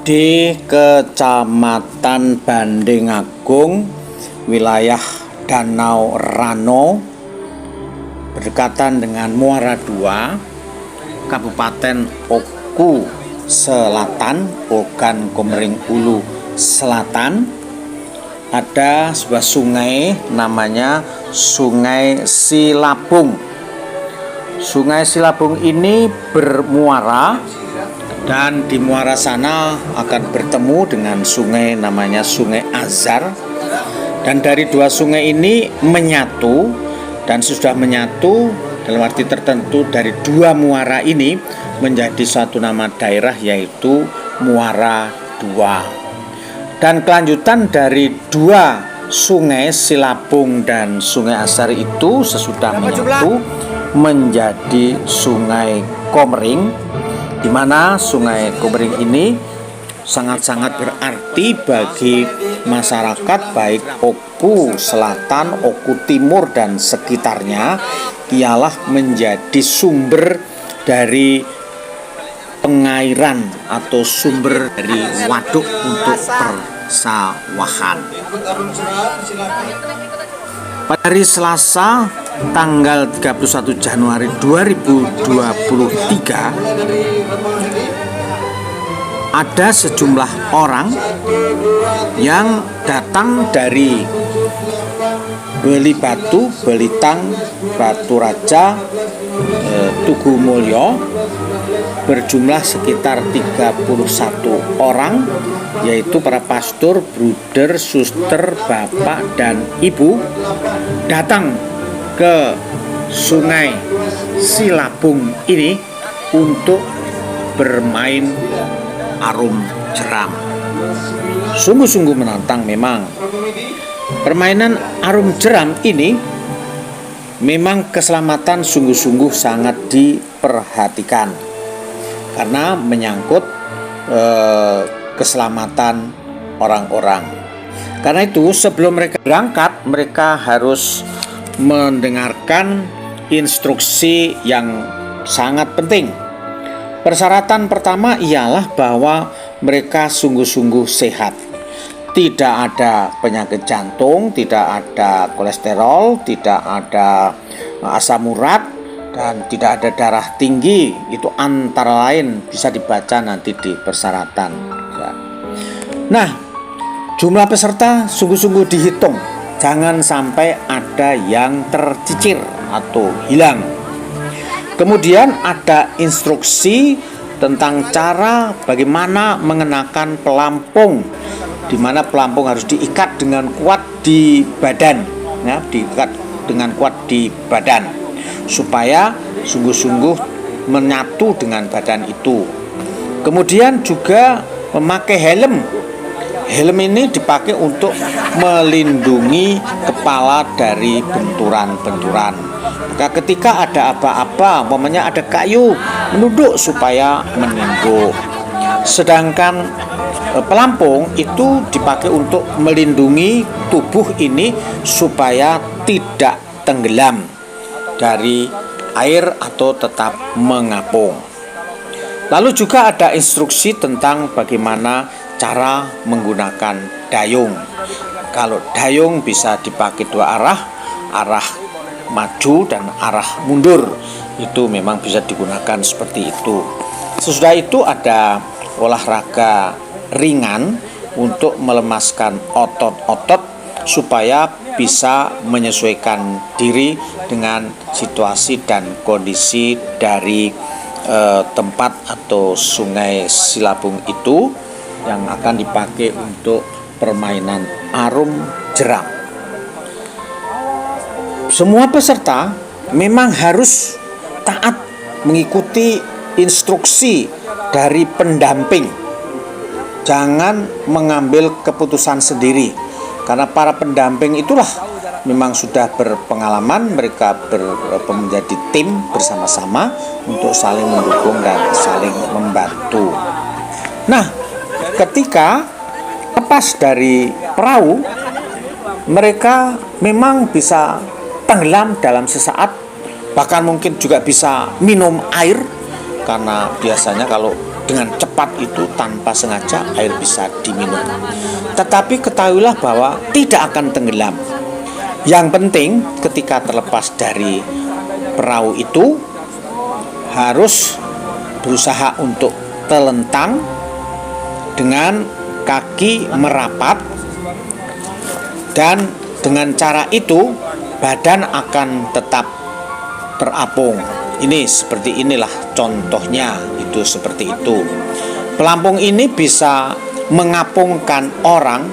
di Kecamatan Bandingagung, wilayah Danau Rano, berdekatan dengan Muara II, Kabupaten Oku Selatan, Ogan Komering Ulu Selatan, ada sebuah sungai namanya Sungai Silabung. Sungai Silabung ini bermuara, dan di muara sana akan bertemu dengan sungai namanya Sungai Azar, dan dari dua sungai ini menyatu, dan sudah menyatu dalam arti tertentu dari dua muara ini menjadi satu nama daerah, yaitu Muara II. Dan kelanjutan dari dua sungai Silabung dan Sungai Azar itu sesudah menyatu menjadi Sungai Komering, di mana Sungai Komering ini sangat-sangat berarti bagi masyarakat baik Oku Selatan, Oku Timur dan sekitarnya. Ialah menjadi sumber dari pengairan atau sumber dari waduk untuk persawahan. Pada hari Selasa tanggal 31 Januari 2023 ada sejumlah orang yang datang dari Beli Batu, Belitang, Batu Raja, Tugu Mulyo, berjumlah sekitar 31 orang, yaitu para pastor, bruder, suster, bapak, dan ibu, datang ke Sungai Silabung ini untuk bermain arum jeram. Sungguh-sungguh menantang memang. Permainan arum jeram ini memang keselamatan sungguh-sungguh sangat diperhatikan, karena menyangkut keselamatan orang-orang. Karena itu sebelum mereka berangkat, mereka harus mendengarkan instruksi yang sangat penting. Persyaratan pertama ialah bahwa mereka sungguh-sungguh sehat. Tidak ada penyakit jantung, tidak ada kolesterol, tidak ada asam urat, dan tidak ada darah tinggi. Itu antara lain bisa dibaca nanti di persyaratan. Nah, jumlah peserta sungguh-sungguh dihitung. Jangan sampai ada yang tercicir atau hilang. Kemudian ada instruksi tentang cara bagaimana mengenakan pelampung, di mana pelampung harus diikat dengan kuat di badan, ya, diikat dengan kuat di badan supaya sungguh-sungguh menyatu dengan badan itu. Kemudian juga memakai helm. Helm ini dipakai untuk melindungi kepala dari benturan-benturan. Maka ketika ada apa-apa, umpamanya ada kayu, menunduk supaya menunduk. Sedangkan pelampung itu dipakai untuk melindungi tubuh ini supaya tidak tenggelam dari air atau tetap mengapung. Lalu juga ada instruksi tentang bagaimana cara menggunakan dayung. Kalau dayung bisa dipakai dua arah, arah maju dan arah mundur. Itu memang bisa digunakan seperti itu. Sesudah itu ada olahraga ringan untuk melemaskan otot-otot supaya bisa menyesuaikan diri dengan situasi dan kondisi dari tempat atau Sungai Silabung itu yang akan dipakai untuk permainan arum jeram. Semua peserta memang harus taat mengikuti instruksi dari pendamping. Jangan mengambil keputusan sendiri, karena para pendamping itulah memang sudah berpengalaman, mereka menjadi tim bersama-sama untuk saling mendukung dan saling membantu. Nah, ketika lepas dari perahu, mereka memang bisa tenggelam dalam sesaat, bahkan mungkin juga bisa minum air, karena biasanya kalau dengan cepat itu tanpa sengaja air bisa diminum. Tetapi ketahuilah bahwa tidak akan tenggelam. Yang penting ketika terlepas dari perahu itu harus berusaha untuk telentang dengan kaki merapat, dan dengan cara itu badan akan tetap terapung. Ini seperti inilah contohnya, itu seperti itu. Pelampung ini bisa mengapungkan orang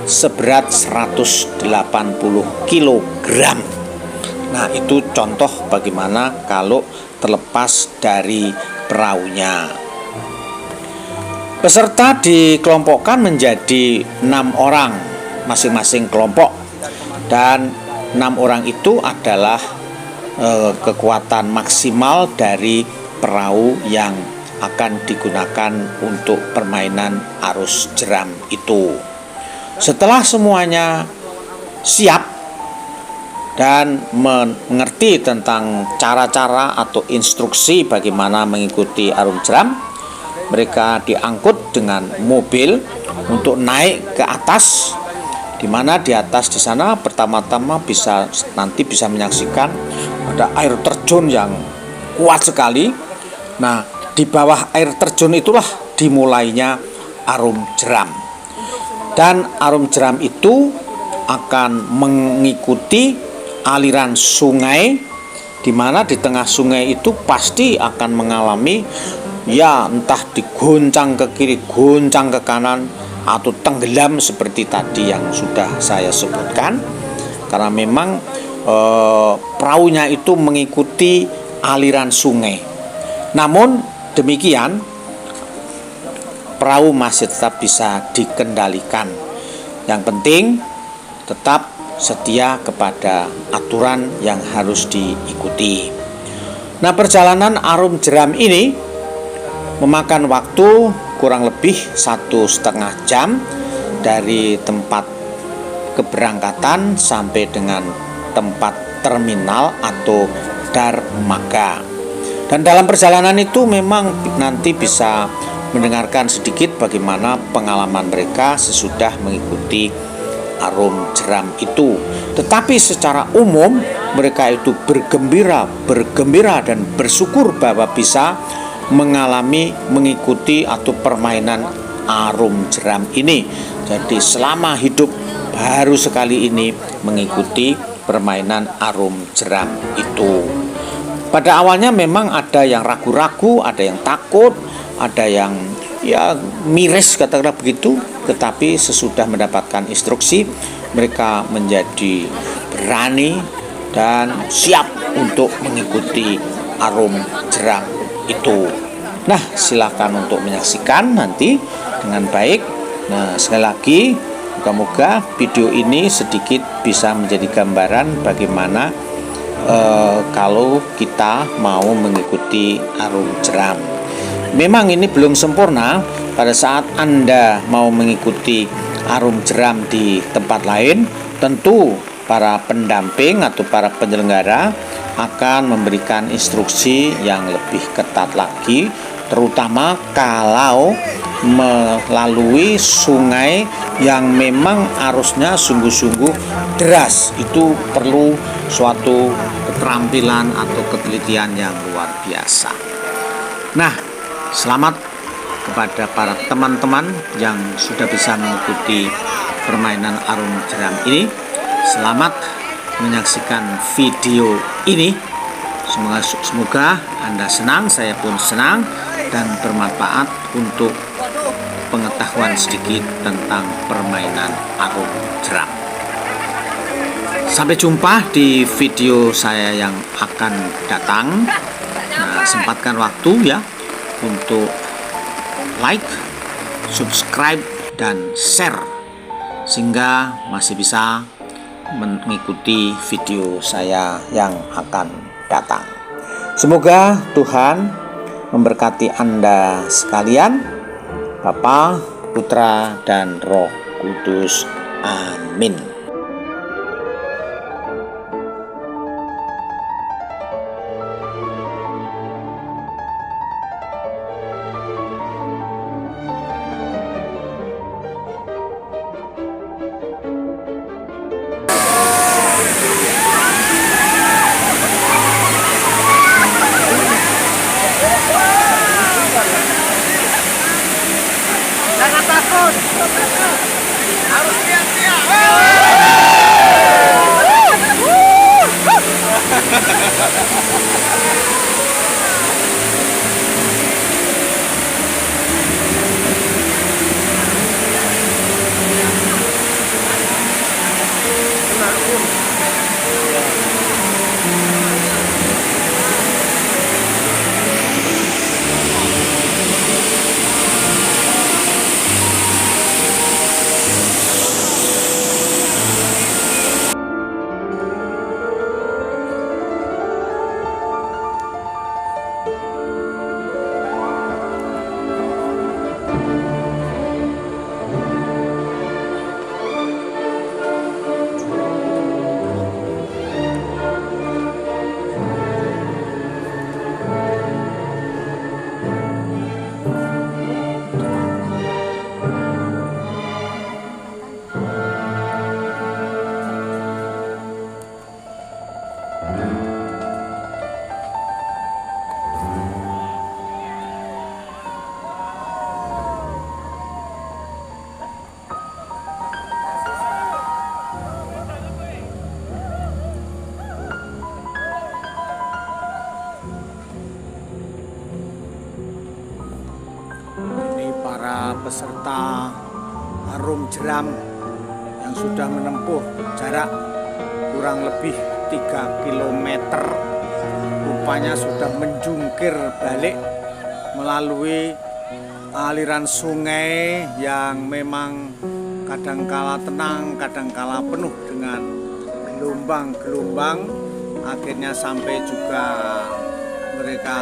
seberat 180 kg. Nah, itu contoh bagaimana kalau terlepas dari perahunya. Peserta dikelompokkan menjadi 6 orang masing-masing kelompok, dan 6 orang itu adalah kekuatan maksimal dari perahu yang akan digunakan untuk permainan arus jeram itu. Setelah semuanya siap dan mengerti tentang cara-cara atau instruksi bagaimana mengikuti arung jeram, mereka diangkut dengan mobil untuk naik ke atas, di mana di atas di sana pertama-tama nanti bisa menyaksikan ada air terjun yang kuat sekali. Nah, di bawah air terjun itulah dimulainya arum jeram. Dan arum jeram itu akan mengikuti aliran sungai, di mana di tengah sungai itu pasti akan mengalami entah digoncang ke kiri, goncang ke kanan, atau tenggelam seperti tadi yang sudah saya sebutkan, karena memang perahunya itu mengikuti aliran sungai. Namun demikian, perahu masih tetap bisa dikendalikan. Yang penting tetap setia kepada aturan yang harus diikuti. Nah, perjalanan arum jeram ini memakan waktu kurang lebih 1,5 jam dari tempat keberangkatan sampai dengan tempat terminal atau dermaga. Dan dalam perjalanan itu memang nanti bisa mendengarkan sedikit bagaimana pengalaman mereka sesudah mengikuti arum jeram itu. Tetapi secara umum mereka itu bergembira dan bersyukur bahwa bisa mengikuti atau permainan arum jeram ini. Jadi selama hidup baru sekali ini mengikuti permainan arum jeram itu. Pada awalnya memang ada yang ragu-ragu, ada yang takut, ada yang miris katakanlah begitu. Tetapi sesudah mendapatkan instruksi, mereka menjadi berani dan siap untuk mengikuti arum jeram itu. Nah, silakan untuk menyaksikan nanti dengan baik. Nah, sekali lagi moga-moga video ini sedikit bisa menjadi gambaran bagaimana kalau kita mau mengikuti arum jeram. Memang ini belum sempurna. Pada saat Anda mau mengikuti arum jeram di tempat lain, tentu para pendamping atau para penyelenggara akan memberikan instruksi yang lebih ketat lagi, terutama kalau melalui sungai yang memang arusnya sungguh-sungguh deras. Itu perlu suatu keterampilan atau ketelitian yang luar biasa. Nah, selamat kepada para teman-teman yang sudah bisa mengikuti permainan arum jeram ini. Selamat menyaksikan video ini. Semoga Anda senang, saya pun senang, dan bermanfaat untuk pengetahuan sedikit tentang permainan arum jeram. Sampai jumpa di video saya yang akan datang. Nah, sempatkan waktu ya untuk like, subscribe, dan share sehingga masih bisa mengikuti video saya yang akan datang. Semoga Tuhan memberkati Anda sekalian, Bapa, Putra, dan Roh Kudus. Amin. Harus siap-siap. Para peserta arum jeram yang sudah menempuh jarak kurang lebih 3 km, rupanya sudah menjungkir balik melalui aliran sungai yang memang kadangkala tenang, kadangkala penuh dengan gelombang-gelombang. Akhirnya sampai juga mereka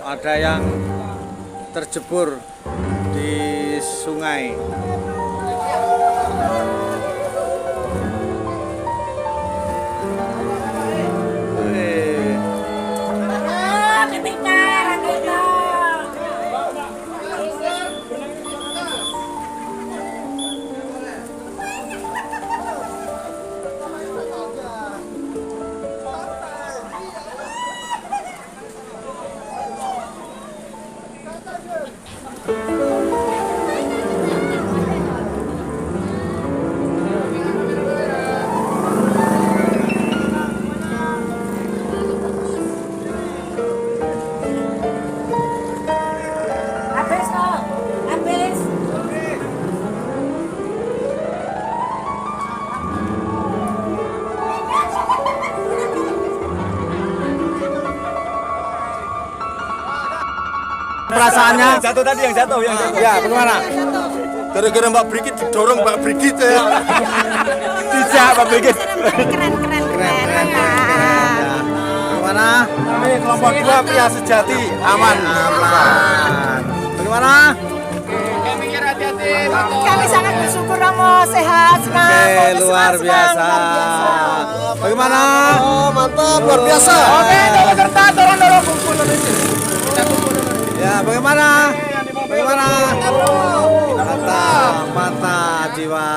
ada yang terjebur di sungai. Perasaannya jatuh tadi yang jatuh ya bagaimana? Gara-gara Mbak Brigit didorong Mbak Brigit ya. Tidak Mbak Brigit. Keren. Bagaimana? Kami kelompok 2 Pria Sejati aman. Bagaimana? Kami sangat bersyukur Romo sehat, senang. Oke, luar biasa. Bagaimana? Oh, mantap, luar biasa. Oke, serta dorong kumpul. Ya, bagaimana? Bagaimana? Mantap jiwa.